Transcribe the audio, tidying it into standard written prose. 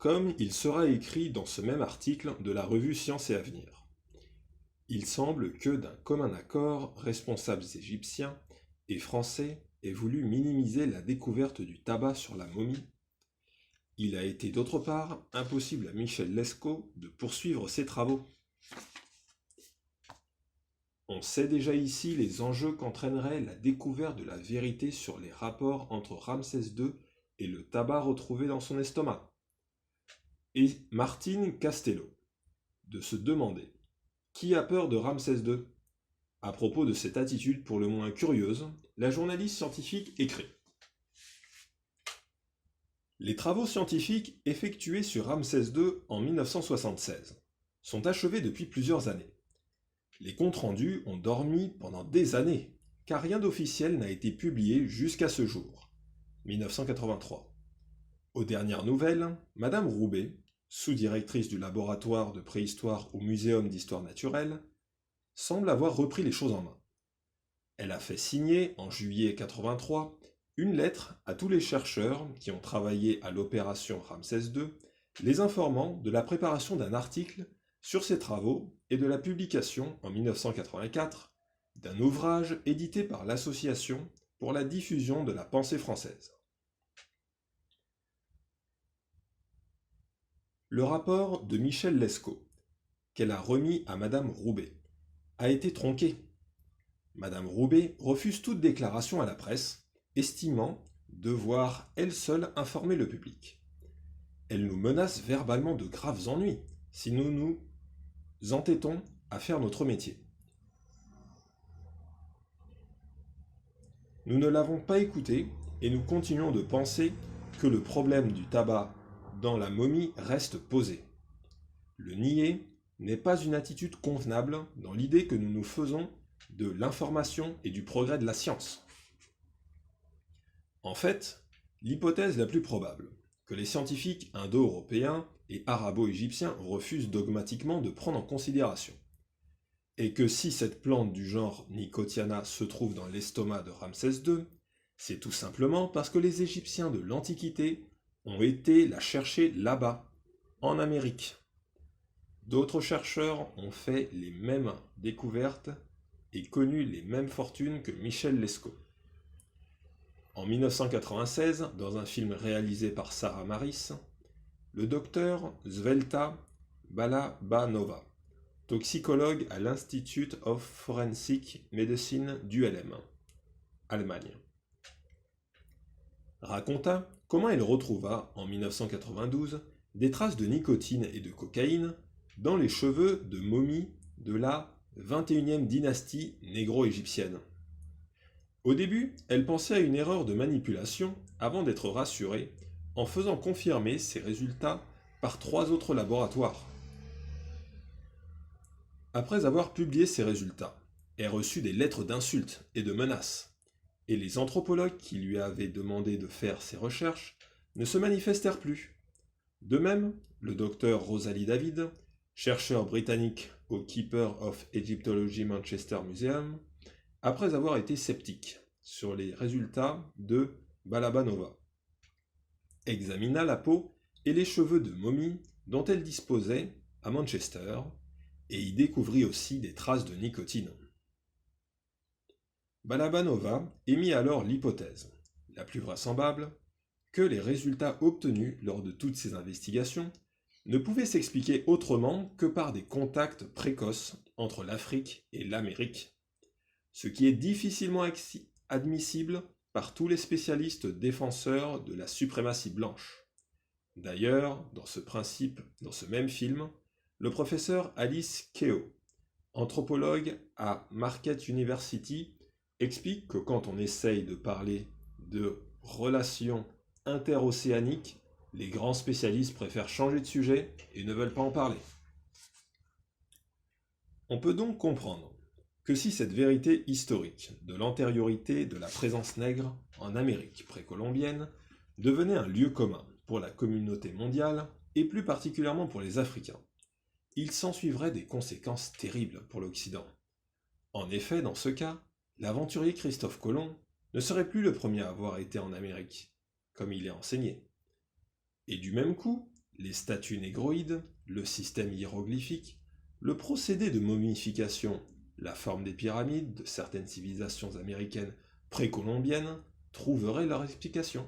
comme il sera écrit dans ce même article de la revue Science et Avenir. Il semble que, d'un commun accord, responsables égyptiens et français aient voulu minimiser la découverte du tabac sur la momie. Il a été d'autre part impossible à Michel Lescaut de poursuivre ses travaux. On sait déjà ici les enjeux qu'entraînerait la découverte de la vérité sur les rapports entre Ramsès II et le tabac retrouvé dans son estomac. Et Martine Castello, de se demander qui a peur de Ramsès II. À propos de cette attitude pour le moins curieuse, la journaliste scientifique écrit: Les travaux scientifiques effectués sur Ramsès II en 1976 sont achevés depuis plusieurs années. Les comptes rendus ont dormi pendant des années, car rien d'officiel n'a été publié jusqu'à ce jour, 1983. Aux dernières nouvelles, Madame Roubaix, sous-directrice du laboratoire de préhistoire au Muséum d'histoire naturelle, semble avoir repris les choses en main. Elle a fait signer, en juillet 83, une lettre à tous les chercheurs qui ont travaillé à l'opération Ramsès II, les informant de la préparation d'un article sur ses travaux et de la publication, en 1984, d'un ouvrage édité par l'Association pour la diffusion de la pensée française. Le rapport de Michel Lescaut, qu'elle a remis à Madame Roubaix, a été tronqué. Madame Roubaix refuse toute déclaration à la presse, estimant devoir elle seule informer le public. Elle nous menace verbalement de graves ennuis si nous nous entêtons à faire notre métier. Nous ne l'avons pas écoutée et nous continuons de penser que le problème du tabac dans la momie reste posé. Le nier n'est pas une attitude convenable dans l'idée que nous nous faisons de l'information et du progrès de la science. En fait, l'hypothèse la plus probable, que les scientifiques indo-européens et arabo-égyptiens refusent dogmatiquement de prendre en considération, et que si cette plante du genre Nicotiana se trouve dans l'estomac de Ramsès II, c'est tout simplement parce que les Égyptiens de l'Antiquité ont été la chercher là-bas, en Amérique. D'autres chercheurs ont fait les mêmes découvertes et connu les mêmes fortunes que Michel Lescaut. En 1996, dans un film réalisé par Sarah Maris, le docteur Svelta Balabanova, toxicologue à l'Institute of Forensic Medicine d'ULM, Allemagne, raconta comment elle retrouva, en 1992, des traces de nicotine et de cocaïne dans les cheveux de momies de la 21e dynastie négro-égyptienne. Au début, elle pensait à une erreur de manipulation avant d'être rassurée en faisant confirmer ses résultats par 3 autres laboratoires. Après avoir publié ces résultats, elle reçut des lettres d'insultes et de menaces, et les anthropologues qui lui avaient demandé de faire ces recherches ne se manifestèrent plus. De même, le docteur Rosalie David, chercheur britannique au Keeper of Egyptology Manchester Museum, après avoir été sceptique sur les résultats de Balabanova, examina la peau et les cheveux de momie dont elle disposait à Manchester et y découvrit aussi des traces de nicotine. Balabanova émit alors l'hypothèse, la plus vraisemblable, que les résultats obtenus lors de toutes ces investigations ne pouvaient s'expliquer autrement que par des contacts précoces entre l'Afrique et l'Amérique, ce qui est difficilement admissible par tous les spécialistes défenseurs de la suprématie blanche. D'ailleurs, dans ce même film, le professeur Alice Keogh, anthropologue à Marquette University, explique que quand on essaye de parler de relations interocéaniques, les grands spécialistes préfèrent changer de sujet et ne veulent pas en parler. On peut donc comprendre que si cette vérité historique de l'antériorité de la présence nègre en Amérique précolombienne devenait un lieu commun pour la communauté mondiale, et plus particulièrement pour les Africains, il s'ensuivrait des conséquences terribles pour l'Occident. En effet, dans ce cas, l'aventurier Christophe Colomb ne serait plus le premier à avoir été en Amérique, comme il est enseigné. Et du même coup, Les statues négroïdes, le système hiéroglyphique, le procédé de momification, la forme des pyramides de certaines civilisations américaines précolombiennes trouveraient leur explication.